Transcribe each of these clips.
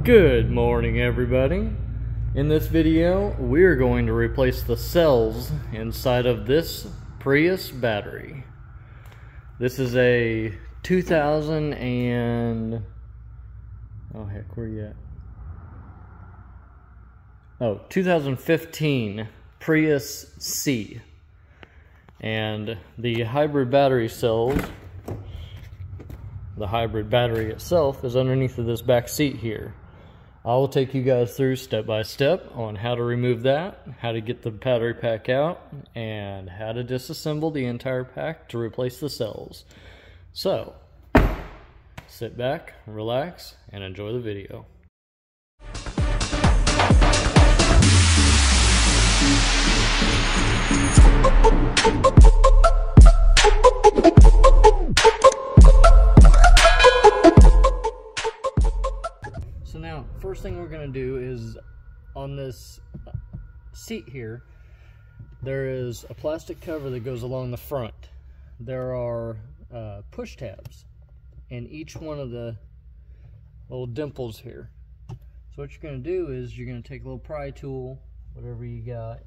Good morning, everybody. In this video, we're going to replace the cells inside of this Prius battery. This is a 2000 and... oh heck, where you at? Oh, 2015 Prius C. And the hybrid battery cells, the hybrid battery itself is underneath of this back seat here. I will take you guys through step by step on how to remove that, how to get the battery pack out, and how to disassemble the entire pack to replace the cells. So, sit back, relax, and enjoy the video. So now, first thing we're going to do is on this seat here, there is a plastic cover that goes along the front. There are push tabs in each one of the little dimples here. So what you're going to do is you're going to take a little pry tool, whatever you got,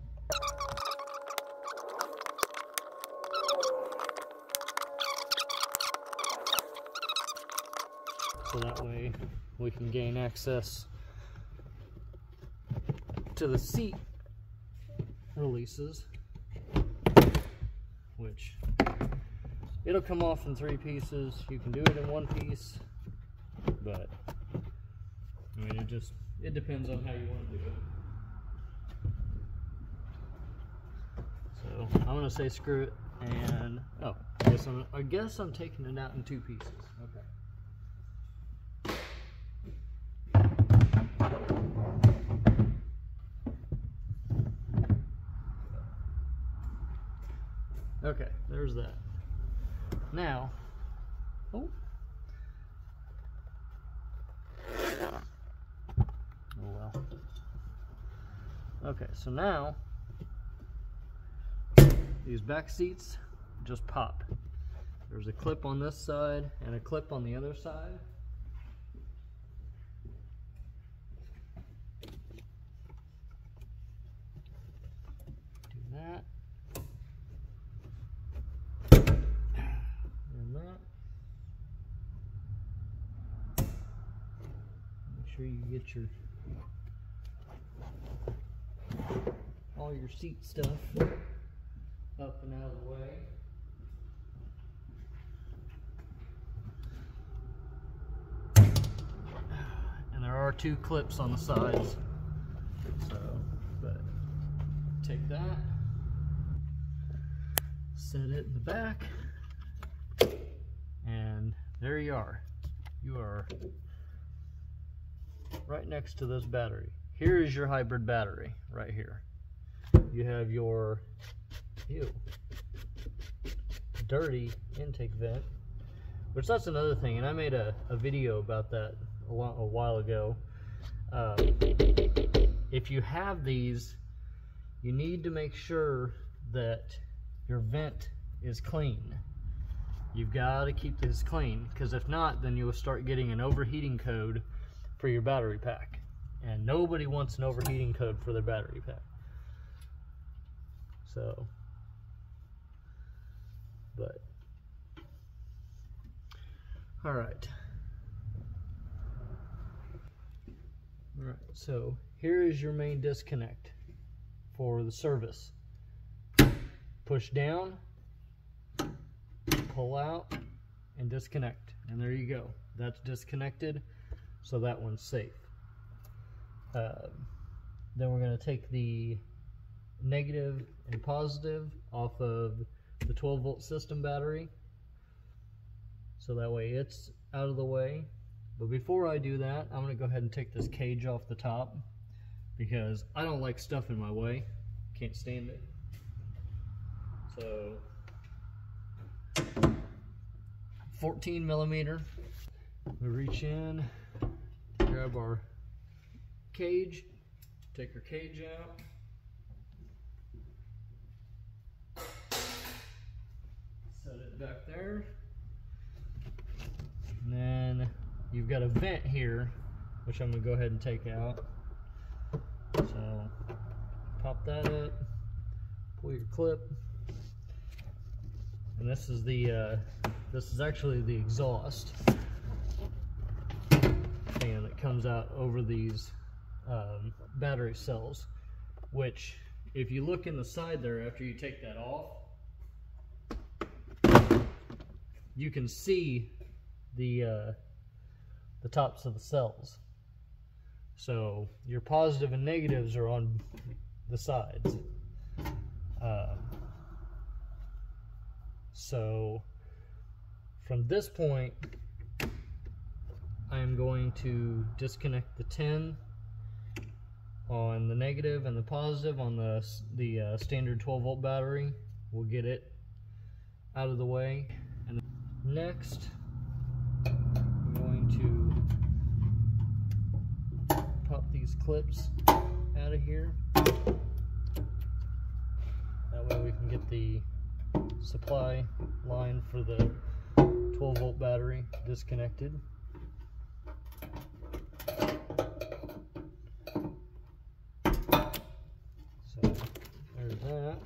so that way we can gain access to the seat releases, which it'll come off in 3 pieces. You can do it in 1 piece, but I mean it depends on how you want to do it. So I'm gonna say screw it, and oh, I guess I'm taking it out in 2 pieces. Okay. Okay, there's that. Now, oh well. Okay, so now these back seats just pop. There's a clip on this side and a clip on the other side. Do that. Make sure you get all your seat stuff up and out of the way. And there are 2 clips on the sides. So, but take that, set it in the back, and there you are. You are right next to this battery. Here is your hybrid battery right here. You have your dirty intake vent, which that's another thing, and I made a video about that a while ago. If you have these, you need to make sure that your vent is clean. You've got to keep this clean, because if not, then you will start getting an overheating code for your battery pack, and nobody wants an overheating code for their battery pack. So, but all right, so here is your main disconnect for the service. Push down, pull out, and disconnect, and there you go. That's disconnected, so that one's safe. Then we're going to take the negative and positive off of the 12-volt system battery, so that way it's out of the way. But before I do that, I'm going to go ahead and take this cage off the top, because I don't like stuff in my way. Can't stand it. So 14 millimeter. We reach in, grab our cage, take our cage out, set it back there, and then you've got a vent here which I'm going to go ahead and take out. So pop that up, pull your clip, and this is actually the exhaust fan that comes out over these battery cells, which if you look in the side there after you take that off, you can see the tops of the cells. So your positive and negatives are on the sides. So from this point, I am going to disconnect the 10 on the negative and the positive on the standard 12-volt battery. We'll get it out of the way. And next, I'm going to pop these clips out of here. That way we can get the supply line for the 12-volt battery disconnected. So there's that.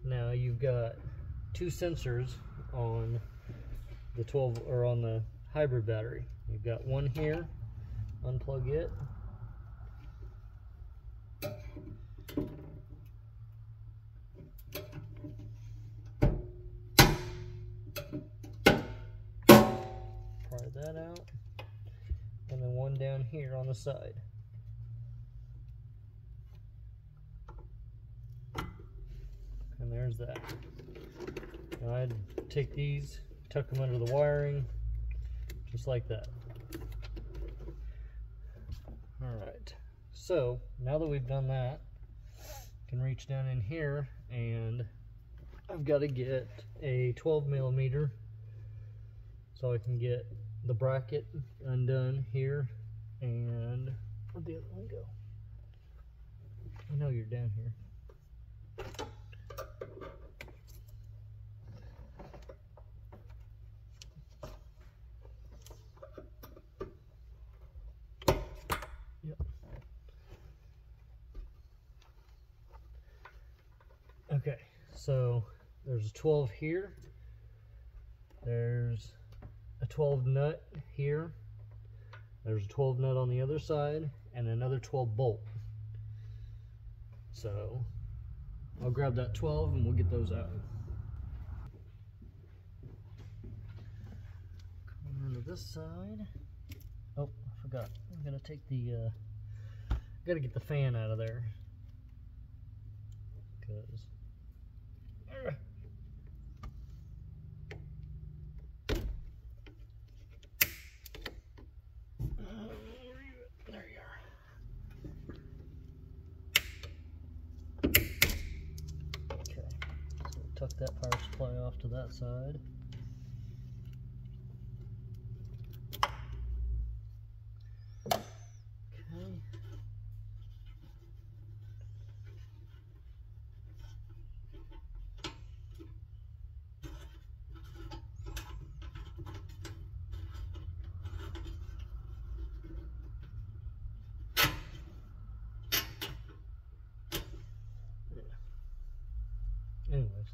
Now you've got two sensors on the 12 or on the hybrid battery. You've got one here. Unplug it. Pry that out. And then one down here on the side. And there's that. Now I'd take these, tuck them under the wiring, just like that. Alright, so now that we've done that, I can reach down in here and I've got to get a 12mm so I can get the bracket undone here. And where'd the other one go? I know you're down here. Okay, so there's a 12 here, there's a 12 nut here, there's a 12 nut on the other side, and another 12 bolt. So I'll grab that 12 and we'll get those out. Come onto this side. Oh, I forgot. I'm gonna take the gotta get the fan out of there. Because there you are. Okay, so tuck that power supply off to that side. Anyways.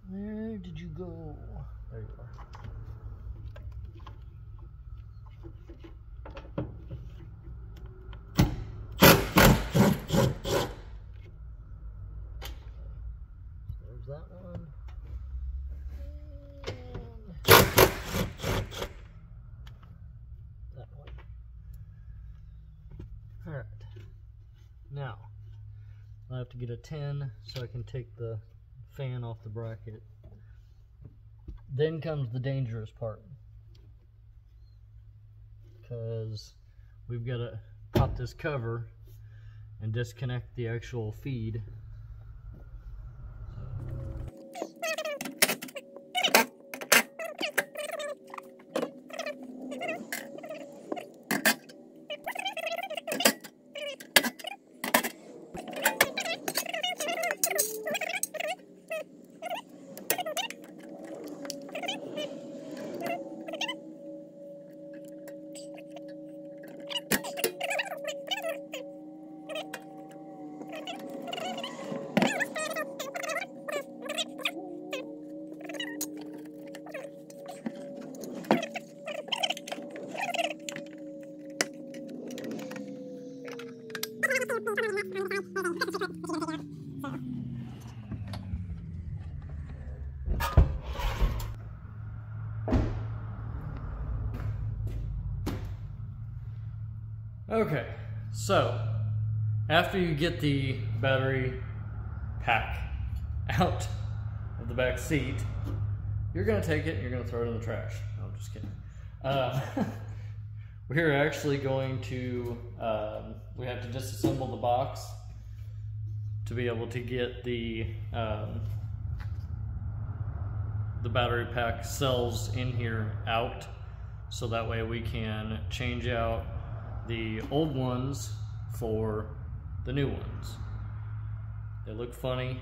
Where did you go? There you are. There's that one. And that one. Alright. Now, I have to get a 10 so I can take the fan off the bracket. Then comes the dangerous part, because we've got to pop this cover and disconnect the actual feed. Okay, so after you get the battery pack out of the back seat, you're gonna take it and you're gonna throw it in the trash. No, I'm just kidding. We're actually going to, we have to disassemble the box to be able to get the battery pack cells in here out, so that way we can change out the old ones for the new ones. They look funny.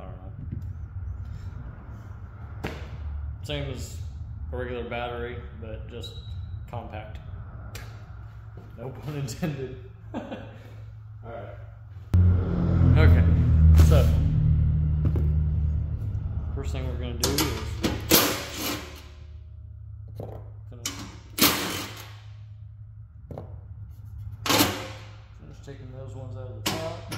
I don't know. Same as a regular battery, but just compact. No pun intended. Alright. Okay, so first thing we're going to do is finish taking those ones out of the top.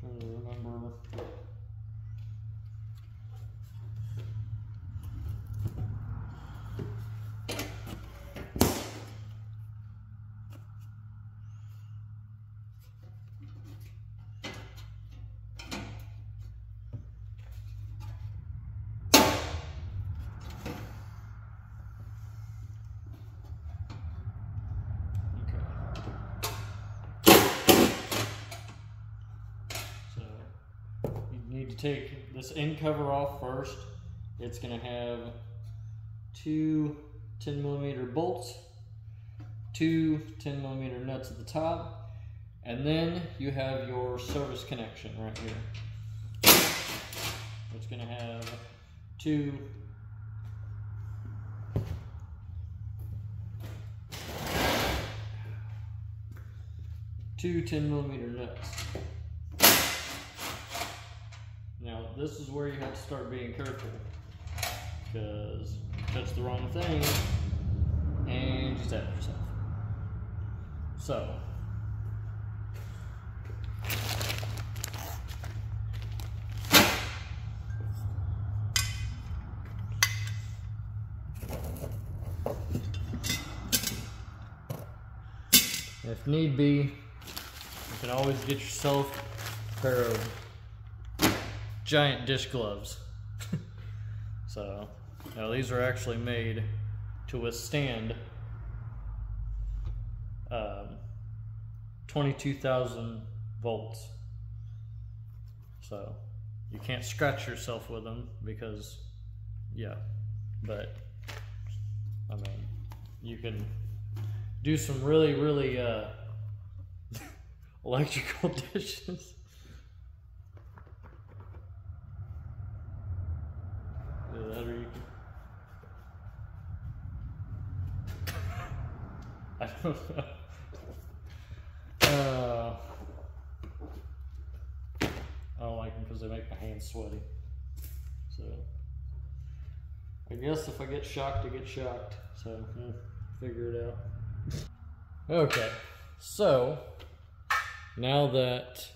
Trying to remember. Need to take this end cover off first. It's going to have two 10mm bolts, two 10mm nuts at the top, and then you have your service connection right here. It's going to have two 10mm nuts. Now this is where you have to start being careful, because you touch the wrong thing and you stab yourself. So if need be, you can always get yourself a pair of giant dish gloves. So now these are actually made to withstand 22,000 volts. So you can't scratch yourself with them because, yeah, but I mean, you can do some really electrical dishes. That, or you can... I don't know. I don't like them because they make my hands sweaty. So I guess if I get shocked, I get shocked. So figure it out. Okay, so now that,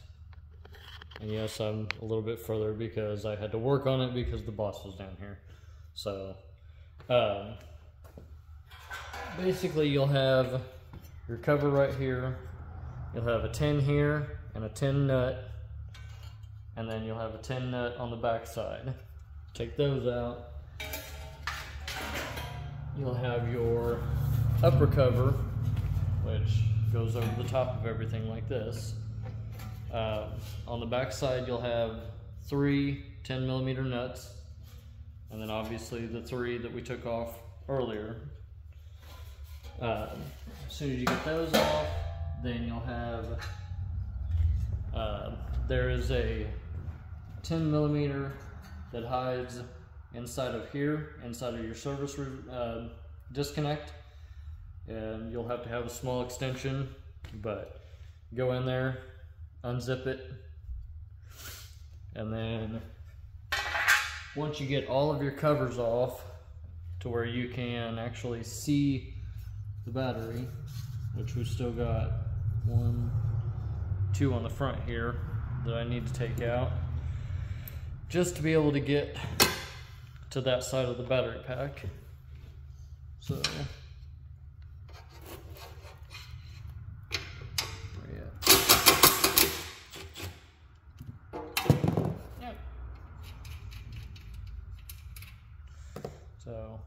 and yes, I'm a little bit further because I had to work on it because the boss was down here. So basically you'll have your cover right here, you'll have a 10 here and a 10 nut, and then you'll have a 10 nut on the back side. Take those out. You'll have your upper cover, which goes over the top of everything like this. On the back side you'll have 3 10mm nuts, and then obviously the 3 that we took off earlier. As soon as you get those off, then you'll have, there is a 10mm that hides inside of here, inside of your service disconnect, and you'll have to have a small extension, but go in there, unzip it, and then once you get all of your covers off, to where you can actually see the battery, which we've still got 1, 2 on the front here that I need to take out just to be able to get to that side of the battery pack. So so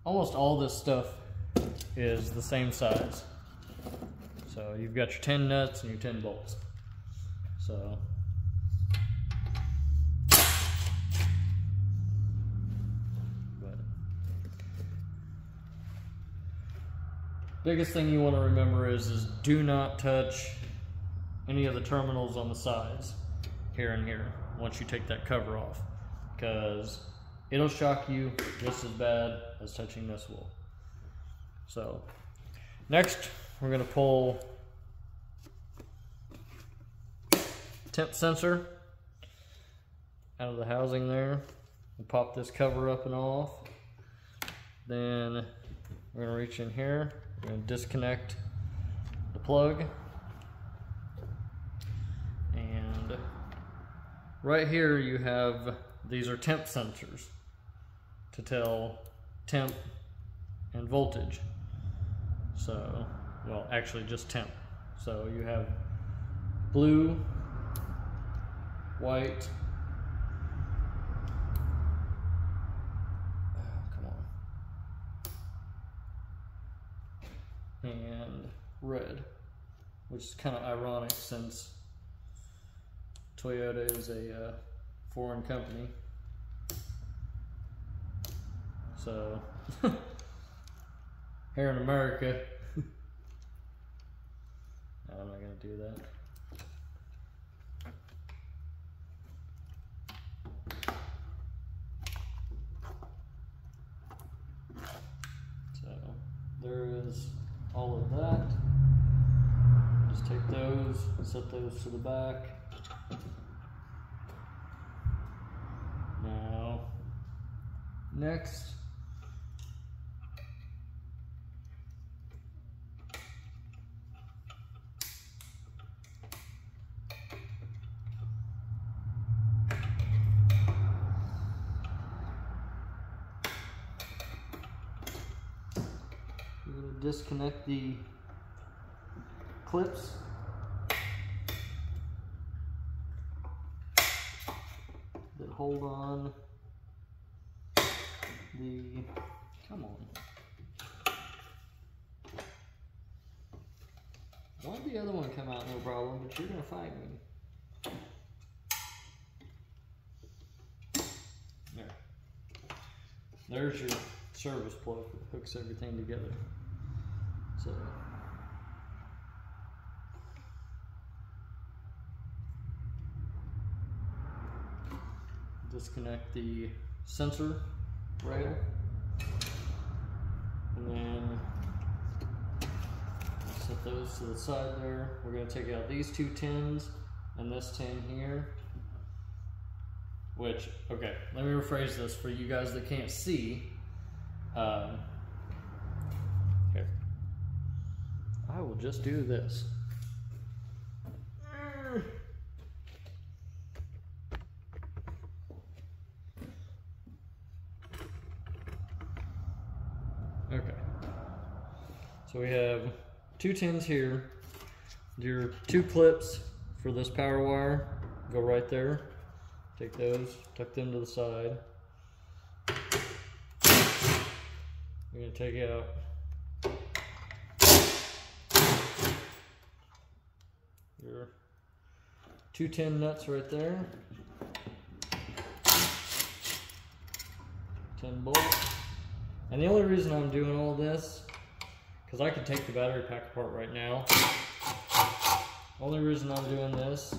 almost all this stuff is the same size. So you've got your 10 nuts and your 10 bolts. So biggest thing you want to remember is do not touch any of the terminals on the sides here and here once you take that cover off, because it'll shock you just as bad as touching this wool. So next we're going to pull temp sensor out of the housing there and pop this cover up and off. Then we're going to reach in here, we're going to disconnect the plug, and right here you have, these are temp sensors to tell temp and voltage. So, well, actually just temp. So you have blue, white, and red, which is kind of ironic since Toyota is a foreign company. So here in America, no, I'm not going to do that. So there is all of that. Just take those, set those to the back. Now, next, we're going to disconnect the clips that hold on the, come on. Why did the other one come out no problem, but you're gonna fight me? There. There's your service plug that hooks everything together. So disconnect the sensor rail, and then set those to the side there. We're going to take out these 2 tins and this tin here, which, okay, let me rephrase this for you guys that can't see. Here, I will just do this. Okay, so we have 2 tins here. Your 2 clips for this power wire go right there. Take those, tuck them to the side. We're going to take out your 2 tin nuts right there. 10 bolts. And the only reason I'm doing all this, because I could take the battery pack apart right now. Only reason I'm doing this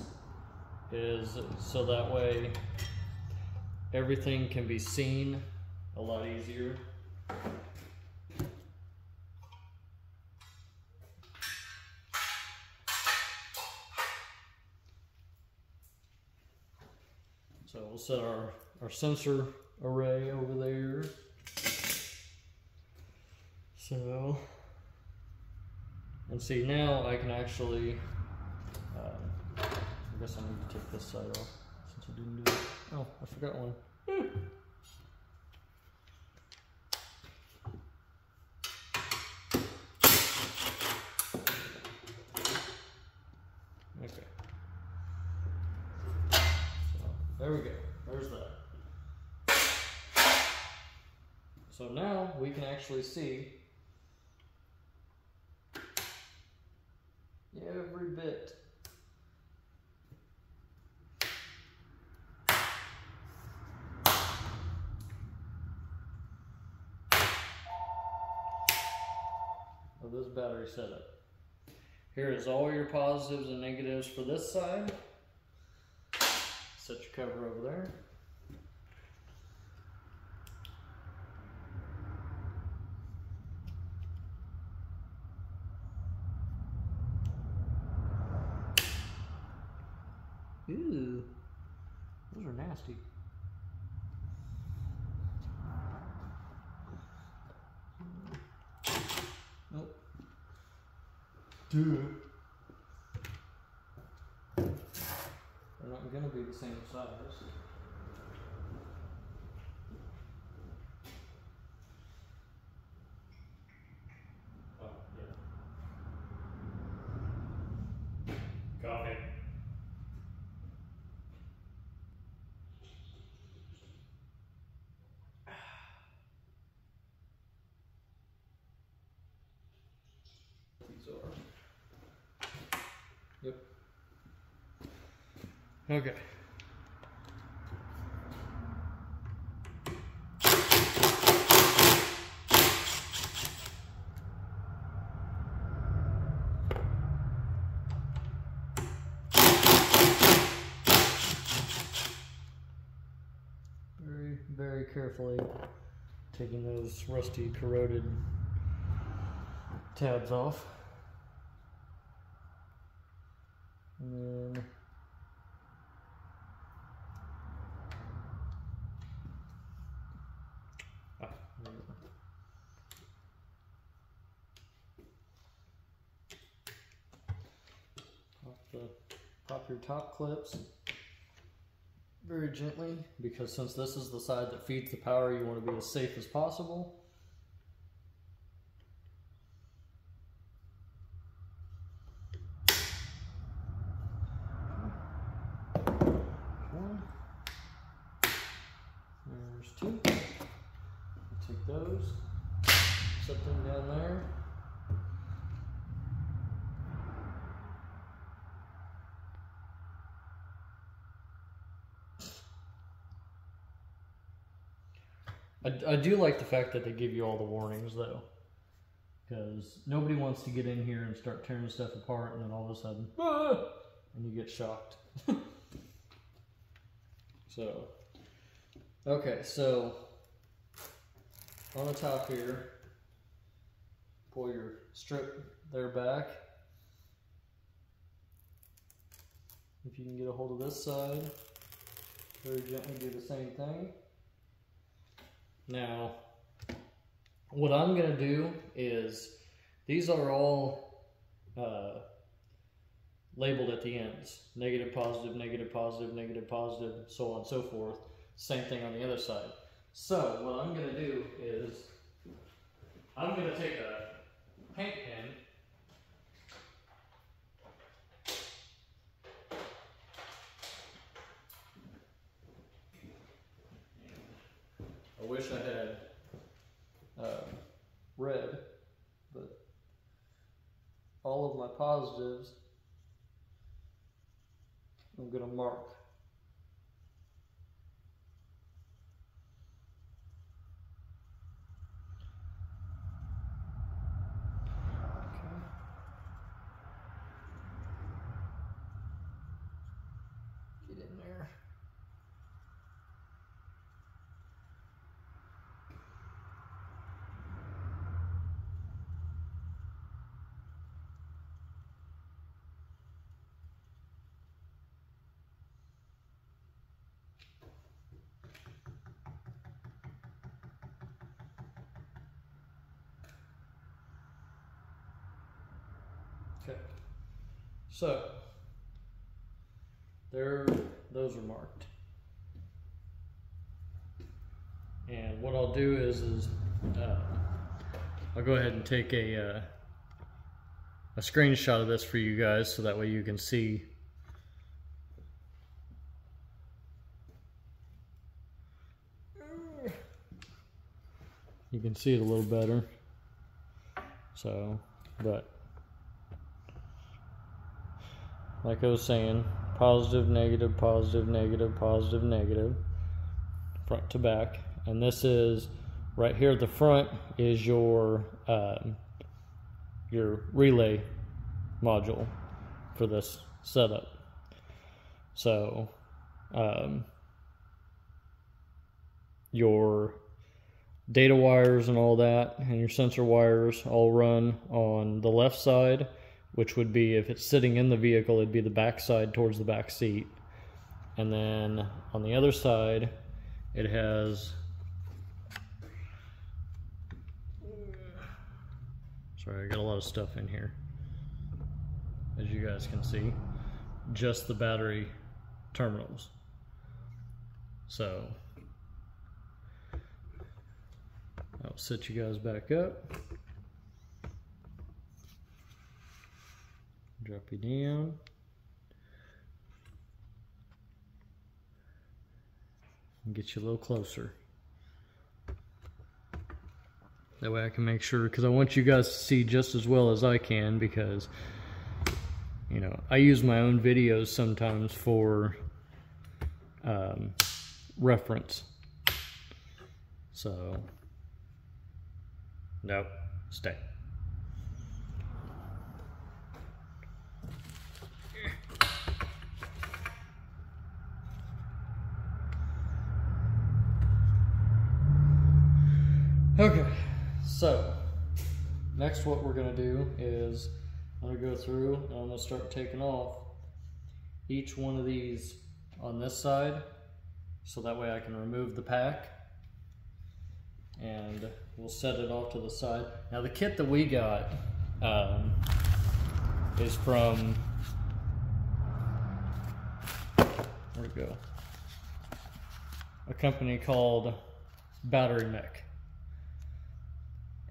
is so that way everything can be seen a lot easier. So we'll set our sensor array over there. So, and see now I can actually, I guess I need to take this side off since I didn't do it. Oh, I forgot one. Okay. So, there we go. There's that. So now we can actually see every bit. Of this battery setup. Here is all your positives and negatives for this side. Set your cover over there. Ew, those are nasty. Nope. Dude. They're not gonna be the same size. Oh, yeah. Coffee. These are. Yep. Okay. Very carefully taking those rusty, corroded tabs off. And then there we go. Pop your top clips very gently, because since this is the side that feeds the power, you want to be as safe as possible. One. There's two. Take those, set them down there. I do like the fact that they give you all the warnings though, because nobody wants to get in here and start tearing stuff apart and then all of a sudden, and you get shocked. So, okay, so on the top here, pull your strip there back. If you can get a hold of this side, very gently do the same thing. Now, what I'm going to do is, these are all labeled at the ends. Negative, positive, negative, positive, negative, positive, so on and so forth. Same thing on the other side. So, what I'm going to do is, I'm going to take a paint pen, I wish I had red, but all of my positives I'm going to mark. Okay. Get in there. So there, those are marked. And what I'll do is I'll go ahead and take a screenshot of this for you guys, so that way you can see. You can see it a little better. So, but like I was saying, positive, negative, positive, negative, positive, negative, front to back. And this is right here at the front is your relay module for this setup. So your data wires and all that, and your sensor wires all run on the left side, which would be, if it's sitting in the vehicle, it'd be the back side towards the back seat. And then on the other side, it has, sorry, I got a lot of stuff in here, as you guys can see, just the battery terminals. So I'll set you guys back up, drop you down, and get you a little closer. That way I can make sure, because I want you guys to see just as well as I can, because, you know, I use my own videos sometimes for reference. So, no, stay. Okay, so next what we're going to do is I'm going to go through and I'm going to start taking off each one of these on this side, so that way I can remove the pack, and we'll set it off to the side. Now the kit that we got is from, where'd it go? A company called Battery Mech.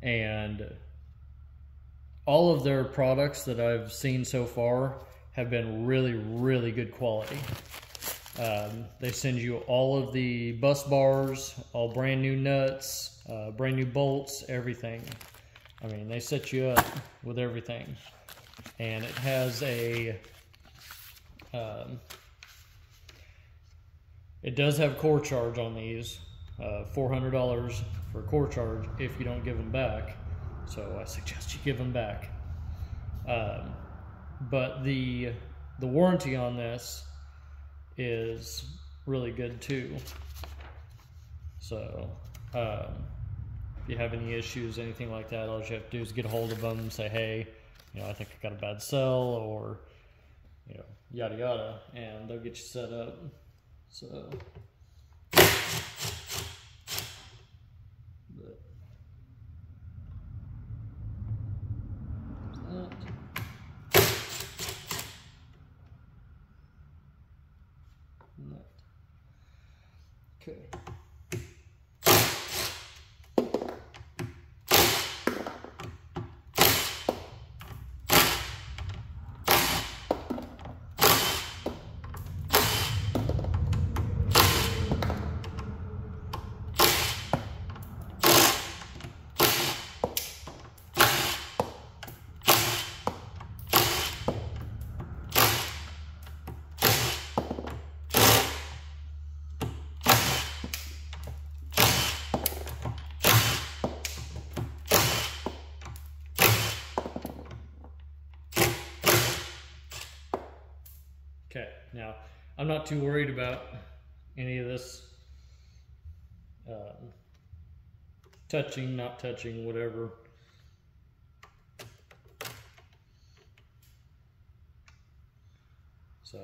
And all of their products that I've seen so far have been really, really good quality. They send you all of the bus bars, all brand new nuts, brand new bolts, everything. I mean, they set you up with everything. And it has a, it does have core charge on these, $400 for a core charge if you don't give them back. So I suggest you give them back. But the warranty on this is really good too. So if you have any issues, anything like that, all you have to do is get a hold of them and say, hey, you know, I think I got a bad cell, or, you know, yada yada, and they'll get you set up. So okay. Okay, now I'm not too worried about any of this touching, not touching, whatever. So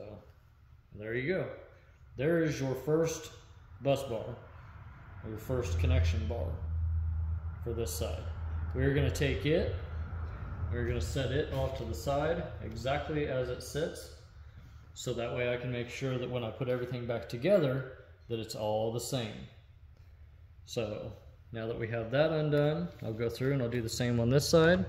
there you go. There is your first bus bar, or your first connection bar for this side. We're going to take it we're going to set it off to the side exactly as it sits, so that way I can make sure that when I put everything back together that it's all the same. So now that we have that undone, I'll go through and I'll do the same on this side.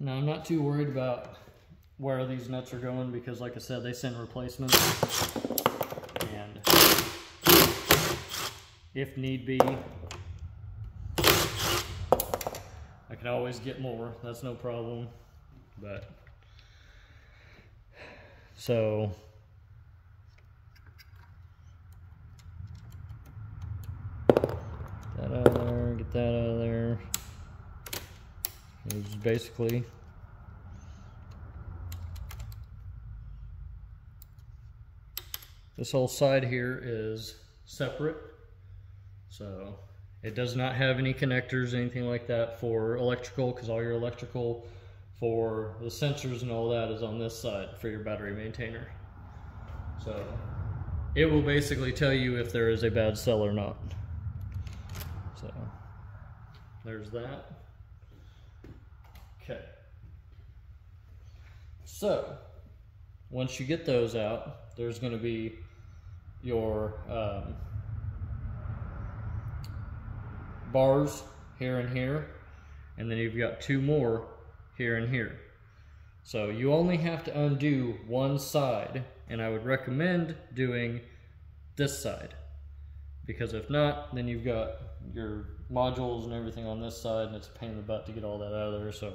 Now I'm not too worried about where these nuts are going because, like I said, they send replacements, and if need be, I can always get more. That's no problem. But so that out of there, get that out of there. It's basically this whole side here is separate, so it does not have any connectors, anything like that for electrical, because all your electrical for the sensors and all that is on this side for your battery maintainer. So it will basically tell you if there is a bad cell or not. So there's that. Okay, so once you get those out, there's going to be your bars here and here, and then you've got two more here and here. So you only have to undo one side, and I would recommend doing this side, because if not, then you've got your modules and everything on this side, and it's a pain in the butt to get all that out of there. So,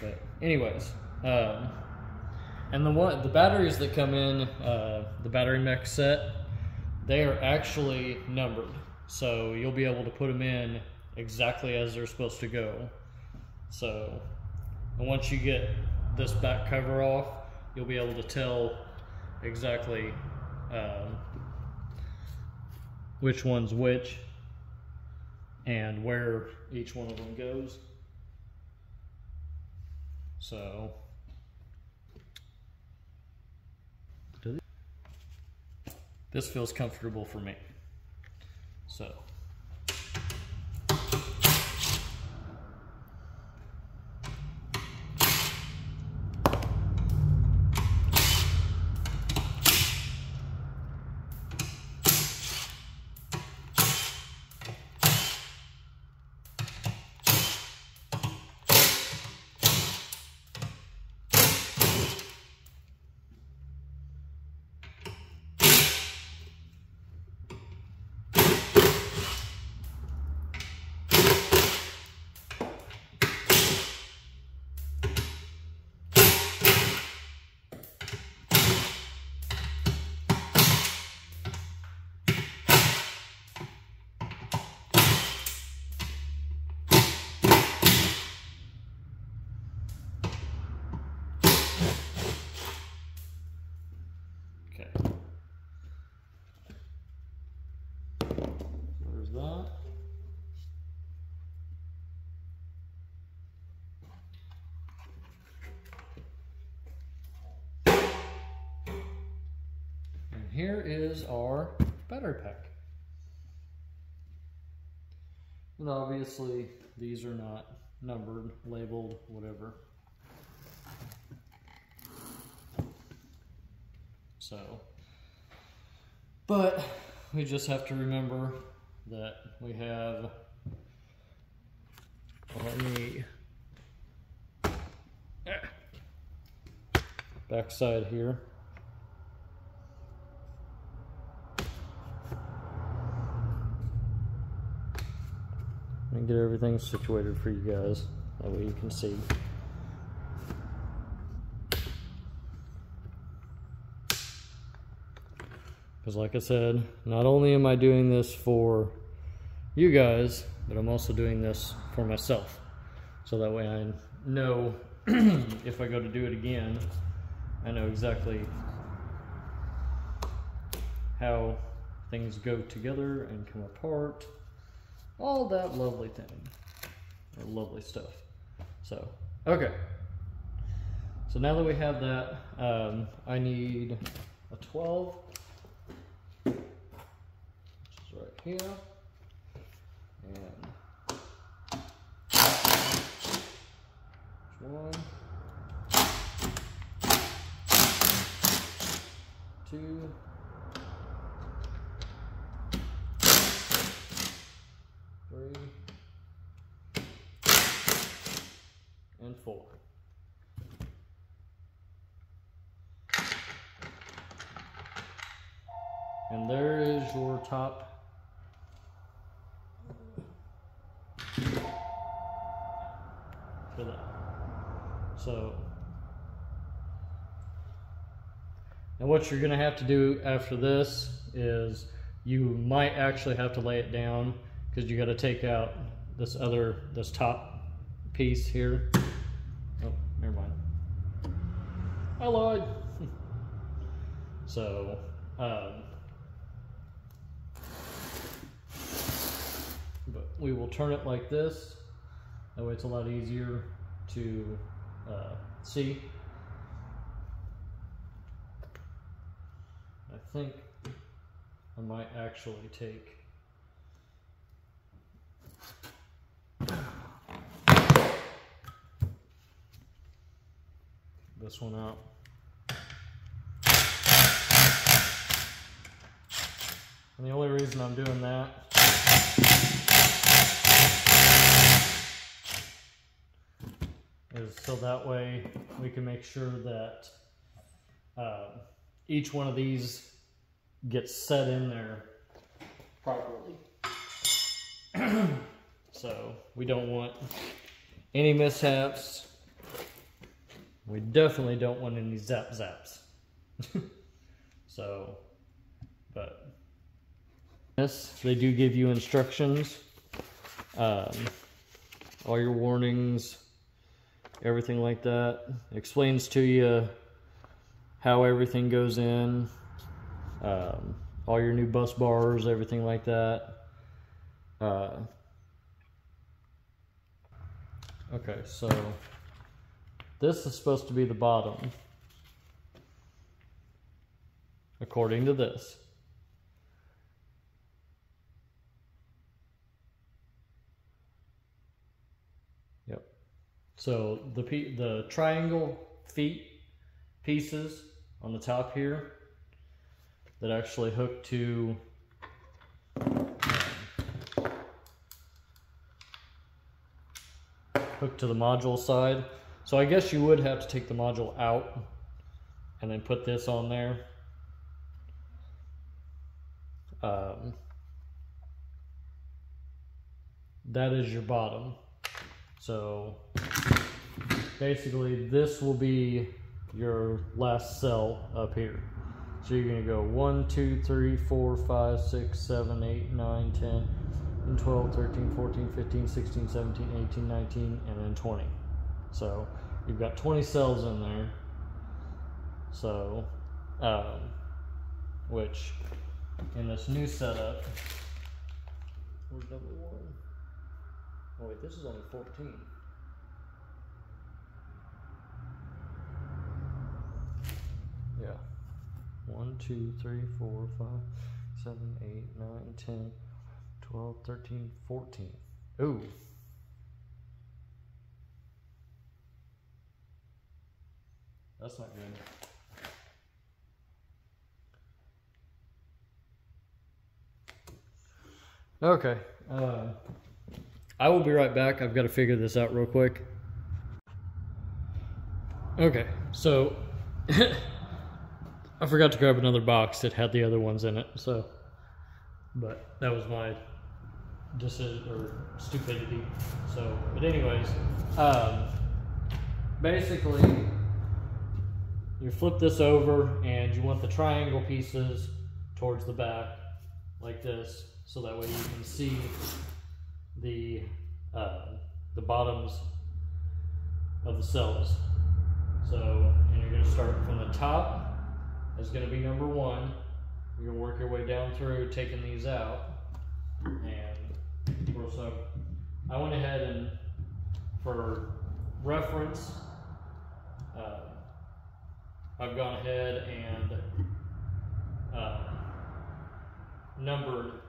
but anyways, and the batteries that come in the battery mech set, they are actually numbered, so you'll be able to put them in exactly as they're supposed to go. So, and once you get this back cover off, you'll be able to tell exactly which one's which and where each one of them goes. So this feels comfortable for me. So there's that. And here is our battery pack. And obviously these are not numbered, labeled, whatever. So, but we just have to remember that we have on the back side here, and get everything situated for you guys, that way you can see. Because like I said, not only am I doing this for you guys, but I'm also doing this for myself. So that way I know if I go to do it again, I know exactly how things go together and come apart. All that lovely thing, or lovely stuff. So, okay. So now that we have that, I need a 12, which is right here, and 1, 2, 3, and 4. And there is your top for that. So, and what you're gonna have to do after this is you might actually have to lay it down because you got to take out this top piece here. Oh, never mind. I lied. So, but we will turn it like this. That way it's a lot easier to see. I think I might actually take this one out. And the only reason I'm doing that is so that way we can make sure that each one of these gets set in there properly. So we don't want any mishaps. We definitely don't want any zaps. So, but yes, they do give you instructions, all your warnings, everything like that. It explains to you how everything goes in, all your new bus bars, everything like that. Okay, so this is supposed to be the bottom, according to this. Yep. So the triangle feet pieces on the top here that actually hook to the module side. So I guess you would have to take the module out and then put this on there. That is your bottom. So basically this will be your last cell up here. So you're going to go 1, 2, 3, 4, 5, 6, 7, 8, 9, 10, and 12, 13, 14, 15, 16, 17, 18, 19, and then 20. So you've got 20 cells in there. So, which in this new setup, where's number 1? Oh wait, this is only 14. Yeah. 1, 2, 3, 4, 5, 7, 8, 9, 10, 12, 13, 14. Ooh. That's not good. Okay. I will be right back. I've got to figure this out real quick. Okay, so I forgot to grab another box that had the other ones in it, so, but that was my decision or stupidity. So, but anyways, basically you flip this over and you want the triangle pieces towards the back like this, so that way you can see the bottoms of the cells. So, and you're going to start from the top. Is going to be number 1. You're going to work your way down through, taking these out. And so I went ahead and, for reference, I've gone ahead and numbered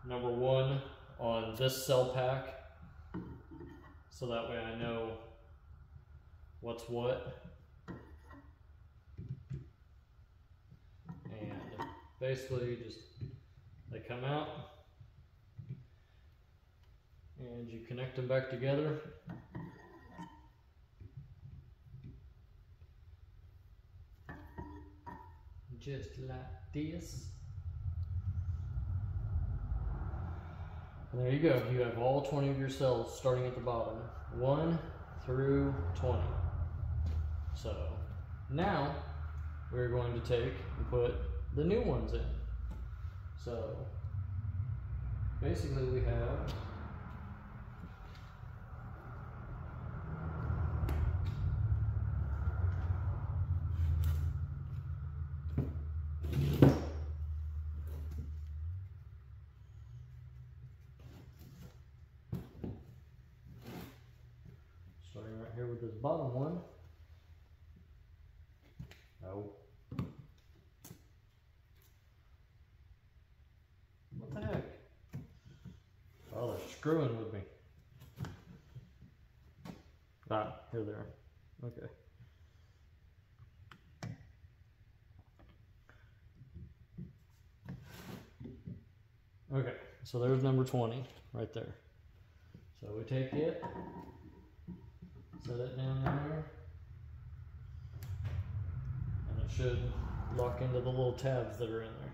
number 1 on this cell pack, so that way I know what's what. And basically just, they come out and you connect them back together. Just like this. And there you go. You have all 20 of your cells starting at the bottom, 1 through 20. So now we're going to take and put the new ones in. So basically we have starting right here with this bottom one. Oh. What the heck? Oh, they're screwing with me. Ah, here they are. Okay. Okay, so there's number 20 right there. So we take it, set it down there, and it should lock into the little tabs that are in there.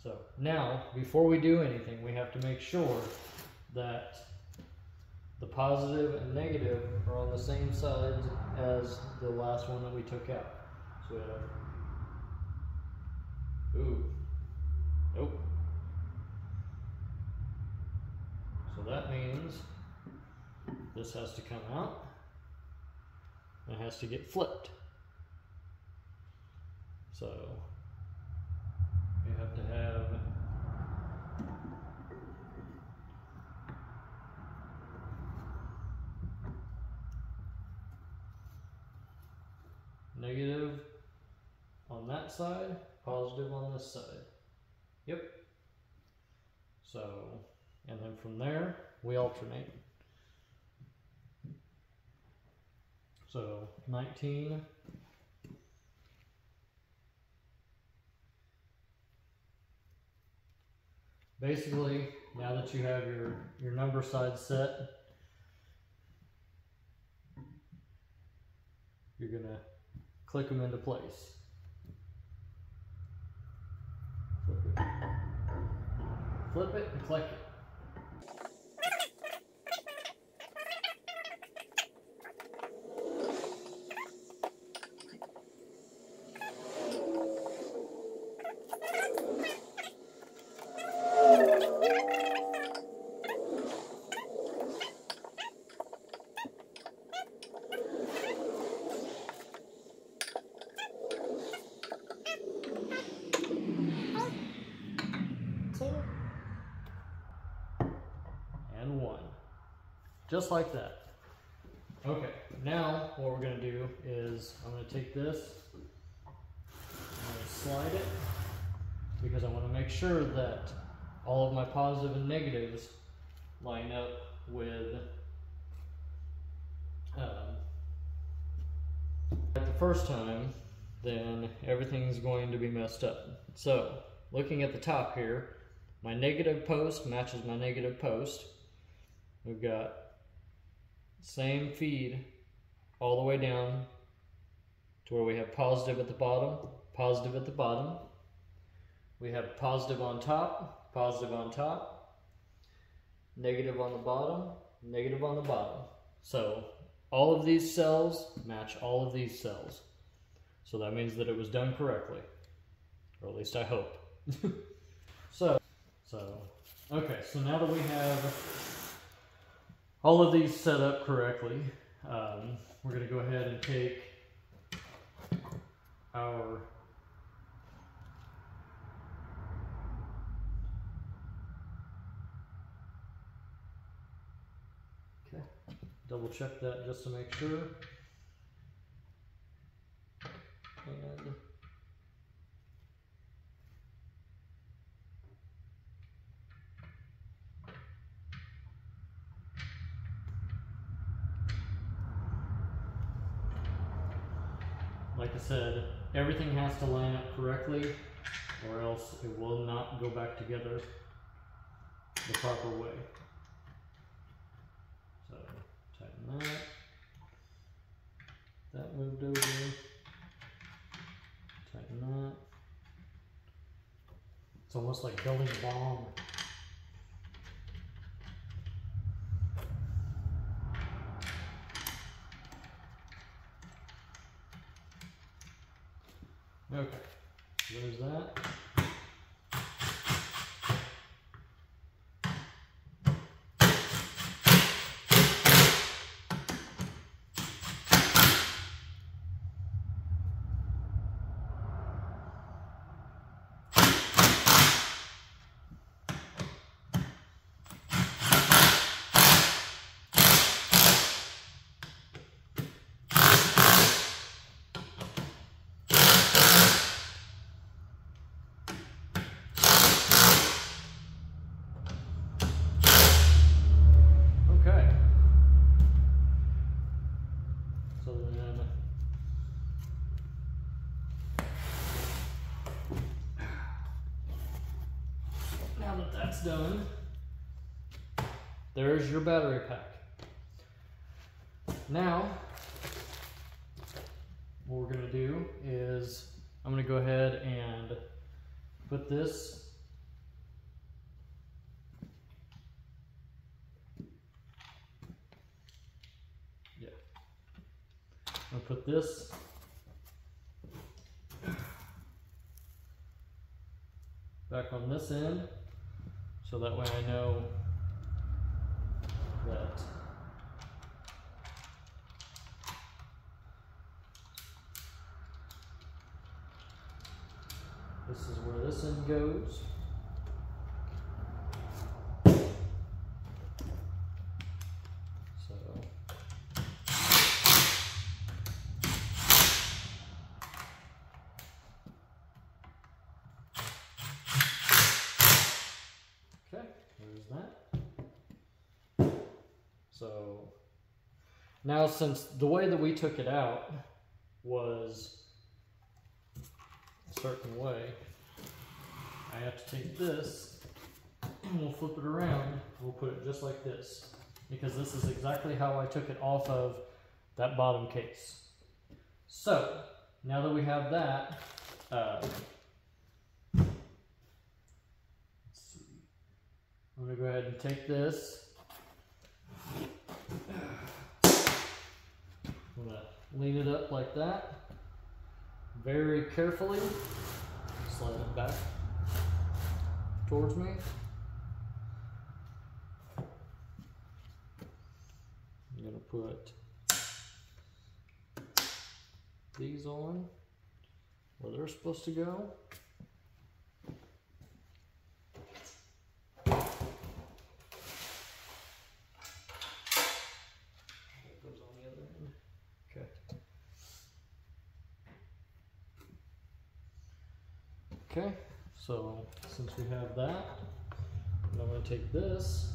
So now, before we do anything, we have to make sure that the positive and negative are on the same sides as the last one that we took out. So we have, ooh, nope. So that means this has to come out and it has to get flipped. So you have to have negative on that side, positive on this side. Yep. So, and then from there, we alternate. So 19. Basically, now that you have your number side set, you're gonna click them into place. Flip it and click it. And 1. Just like that. Okay, now what we're going to do is I'm going to take this, I'm going to slide it, because I want to make sure that all of my positive and negatives line up with at the first time, then everything's going to be messed up. So looking at the top here, my negative post matches my negative post. We've got same feed all the way down to where we have positive at the bottom, positive at the bottom. We have positive on top, negative on the bottom, negative on the bottom. So all of these cells match all of these cells. So that means that it was done correctly, or at least I hope. So, okay, so now that we have all of these set up correctly, we're going to go ahead and take our double check that just to make sure. And like I said, everything has to line up correctly or else it will not go back together the proper way. So tighten that. That moved over. Tighten that. It's almost like building a bomb. Okay, there's that. Now that that's done, there's your battery pack. Now, what we're going to do is I'm going to go ahead and put this I'm going to put this back on this end, so that way I know that this is where this end goes. So now, since the way that we took it out was a certain way, I have to take this and we'll flip it around. We'll put it just like this, because this is exactly how I took it off of that bottom case. So now that we have that, let's see. I'm going to go ahead and take this. I'm going to lean it up like that. Very carefully slide it back towards me. I'm going to put these on where they're supposed to go. Okay, so since we have that, I'm going to take this,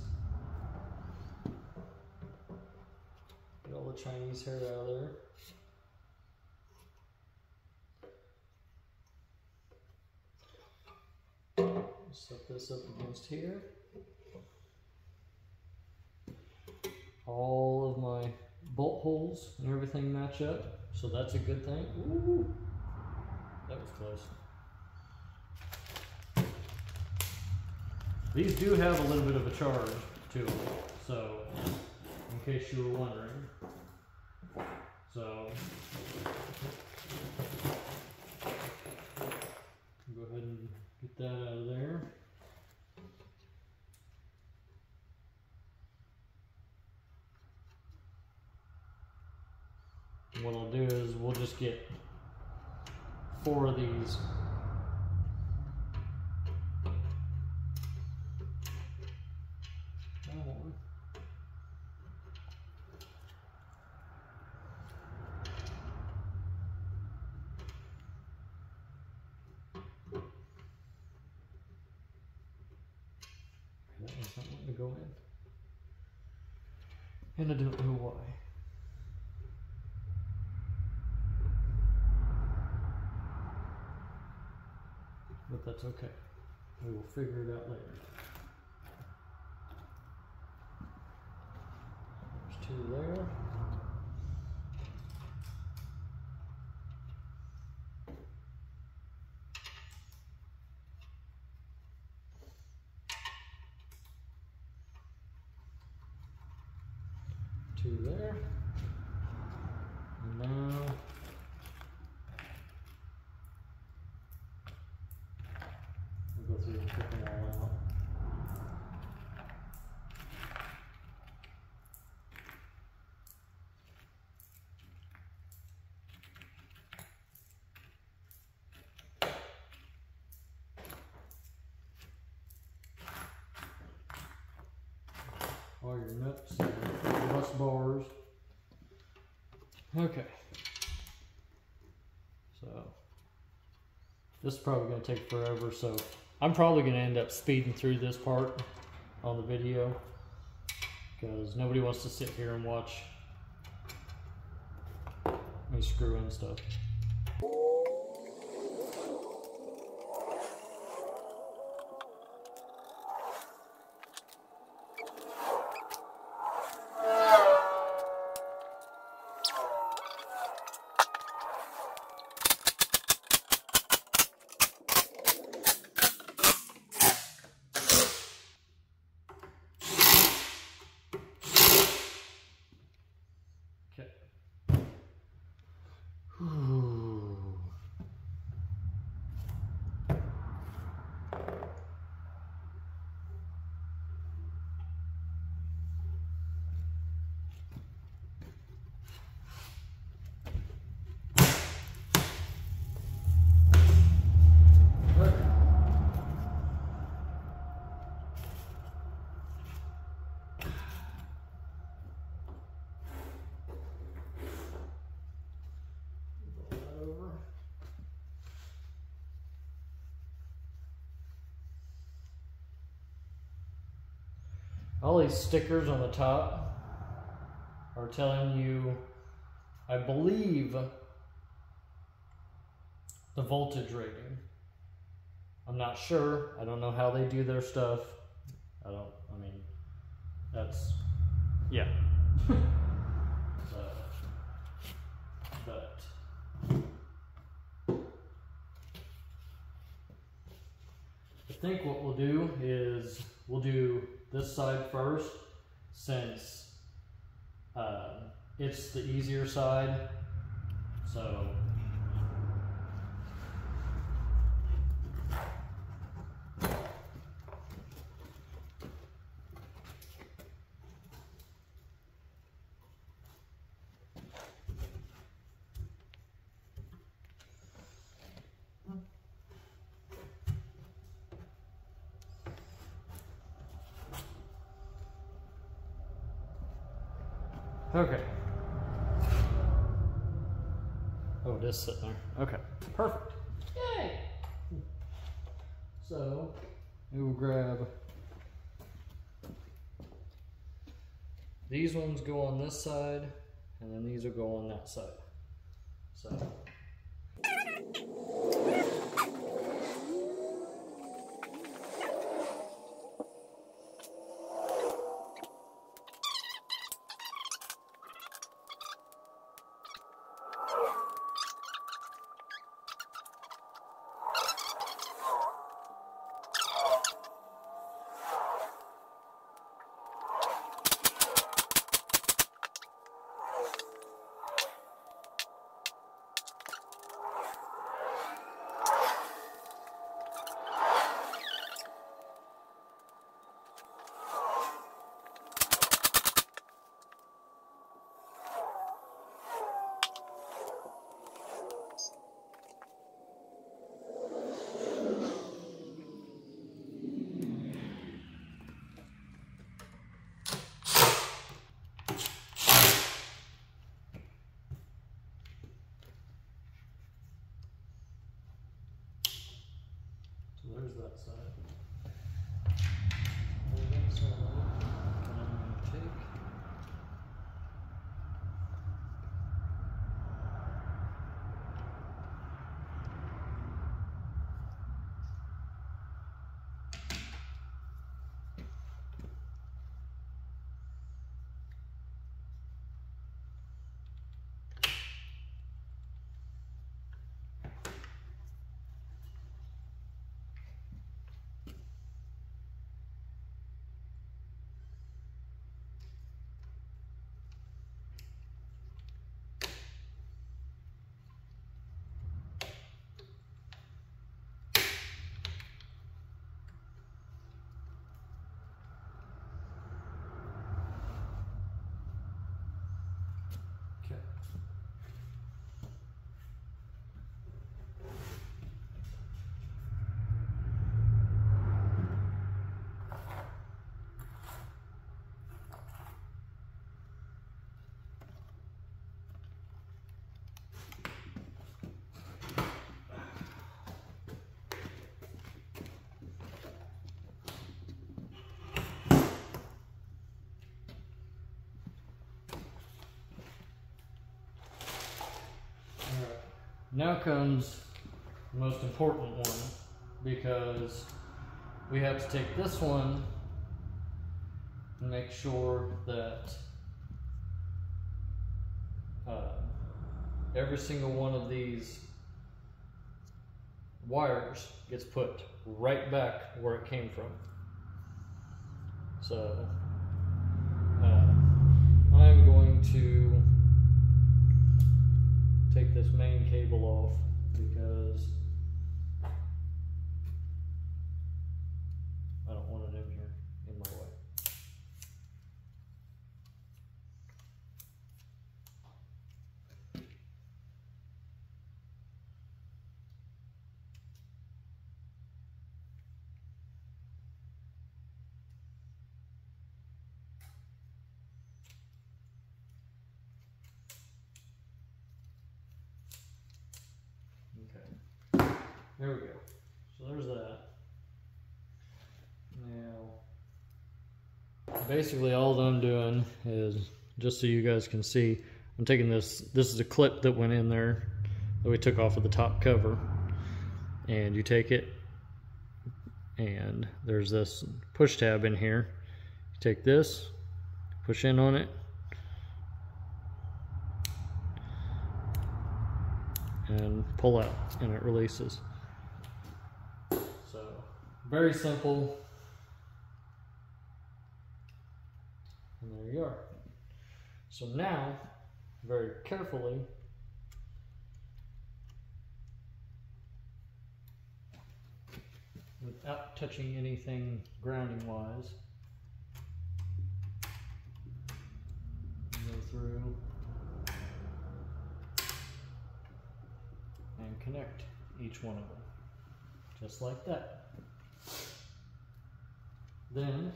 get all the Chinese hair out of there, set this up against here. All of my bolt holes and everything match up, so that's a good thing. Ooh, that was close. These do have a little bit of a charge to them, so in case you were wondering. So go ahead and get that What I'll do is we'll just get 4 of these. That one's not letting me go in. And I don't know why. But that's okay. We will figure it out later. There's 2 there. Two there. And now we'll go through and pick them all out. All your nuts and bus bars. Okay. So this is probably going to take forever, so I'm probably going to end up speeding through this part on the video because nobody wants to sit here and watch me screw in stuff. All these stickers on the top are telling you, I believe, the voltage rating. I'm not sure. I don't know how they do their stuff. That's, yeah. But I think what we'll do is we'll do this side first, since it's the easier side. So okay. Oh, it is sitting there. Okay, perfect. Yay! So, we will grab these ones, go on this side, and then these will go on that side. So. there's that side. There's that side. And I'm going to take Now comes the most important one, because we have to take this one and make sure that every single one of these wires gets put right back where it came from. So I'm going to take this main cable off because I don't want it in here in my way. There we go. So there's that. Now, basically all that I'm doing is, just so you guys can see, I'm taking this is a clip that went in there that we took off of the top cover. And you take it, and there's this push tab in here. You take this, push in on it, and pull out, and it releases. So, very simple. And there you are. So now, very carefully, without touching anything grounding wise, go through and connect each one of them, just like that. Then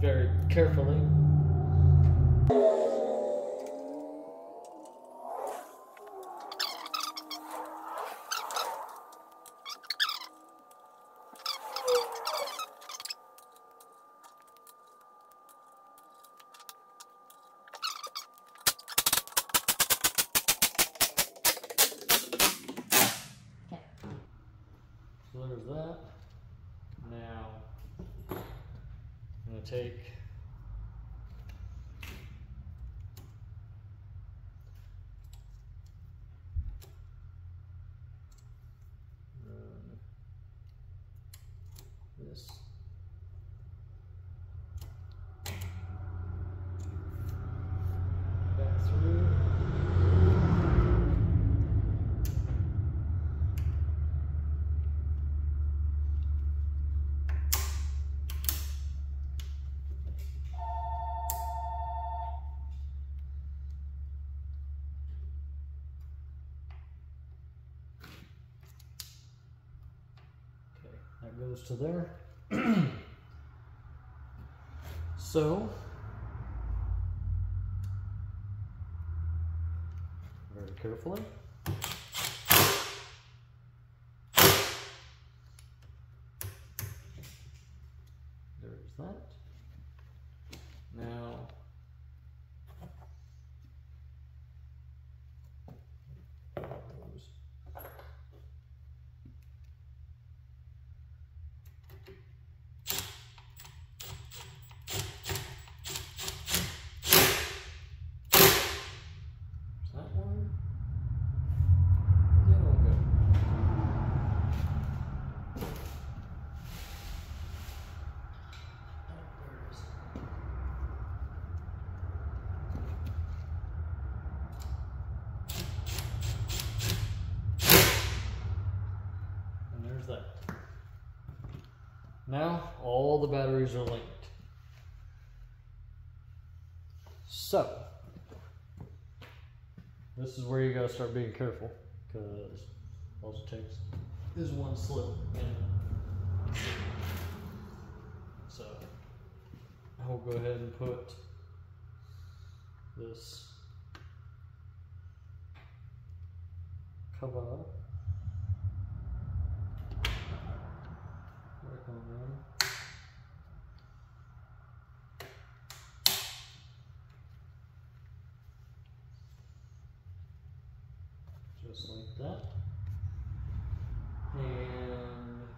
very carefully so there's that. Now I'm going to take this back through. That goes to there. So carefully. There's that. Now, that. Now all the batteries are linked. So this is where you gotta start being careful, because all it takes is one slip. So I'll go ahead and put this cover up. Work on that. Just like that. And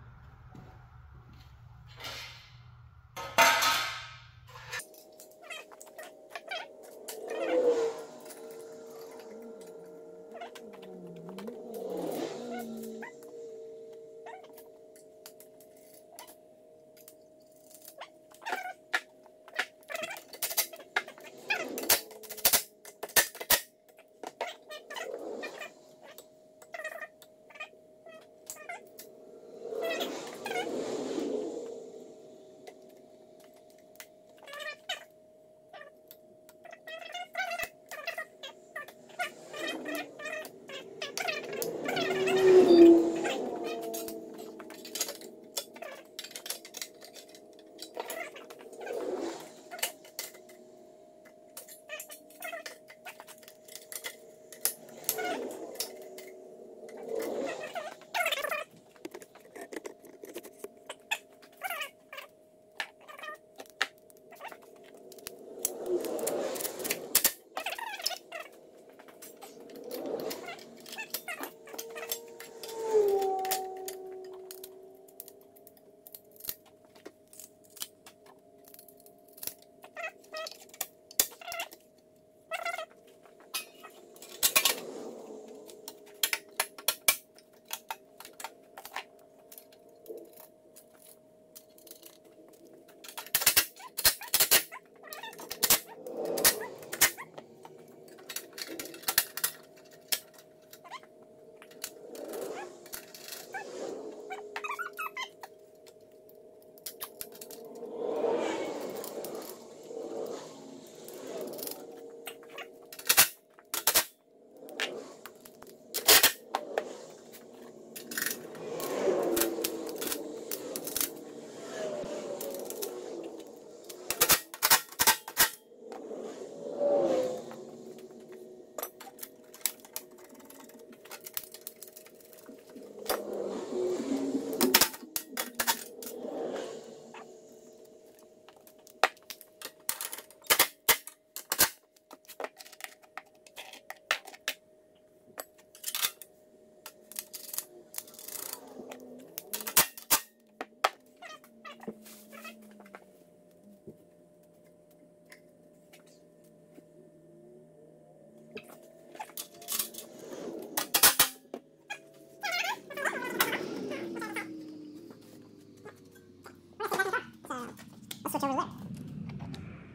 I'll switch over to there.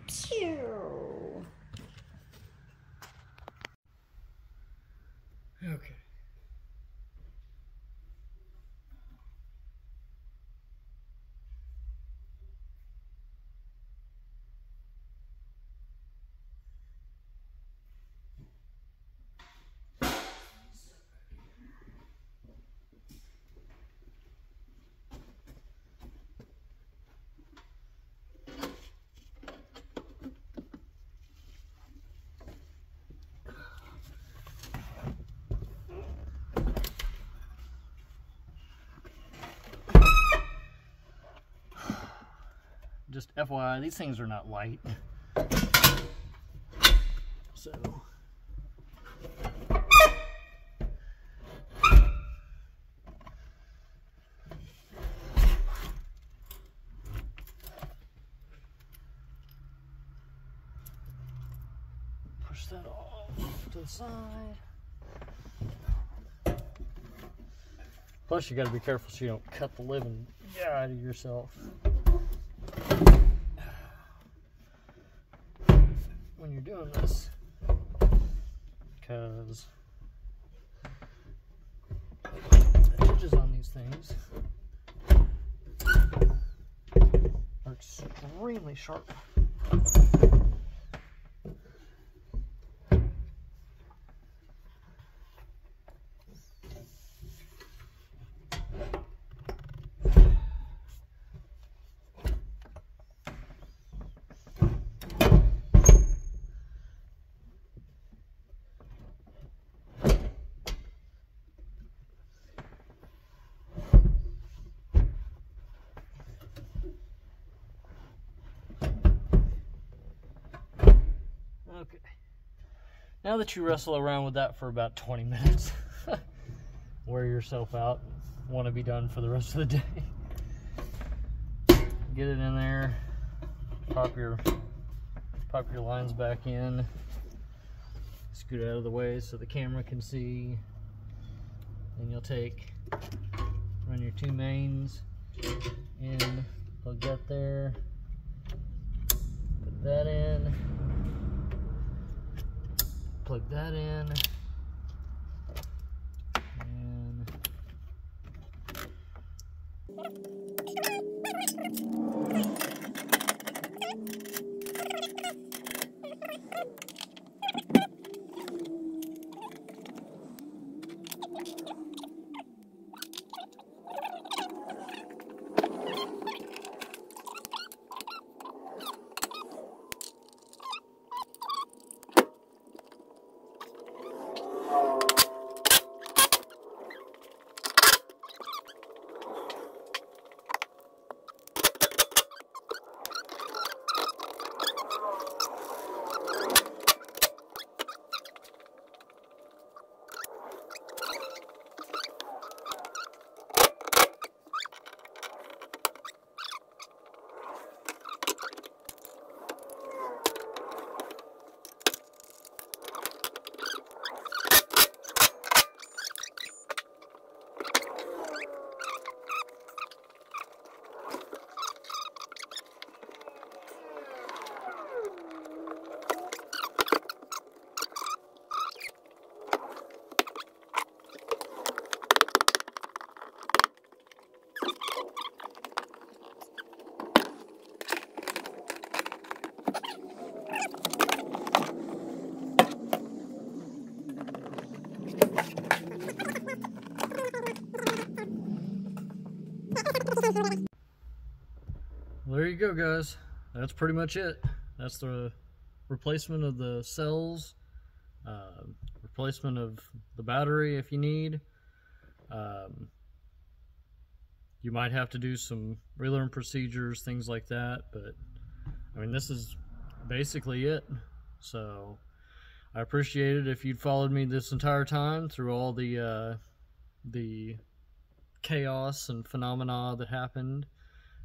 Pew! okay. just FYI, these things are not light. So push that off to the side. Plus, you got to be careful so you don't cut the living out of yourself when you're doing this, because the edges on these things are extremely sharp. Okay, now that you wrestle around with that for about 20 minutes, wear yourself out, want to be done for the rest of the day. Get it in there, pop your lines back in, scoot out of the way so the camera can see. Then you'll run your two mains in, plug that there, put that in, plug that in, and well, there you go, guys. That's pretty much it. That's the replacement of the cells, replacement of the battery if you need. You might have to do some relearn procedures, things like that, but I mean, this is basically it. So I appreciate it if you'd followed me this entire time through all the chaos and phenomena that happened.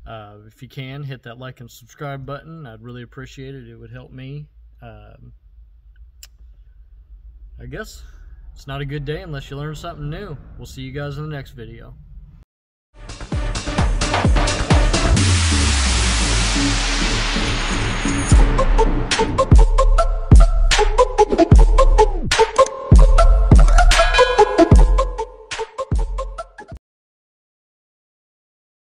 If you can, hit that like and subscribe button. I'd really appreciate it. It would help me. I guess it's not a good day unless you learn something new. We'll see you guys in the next video.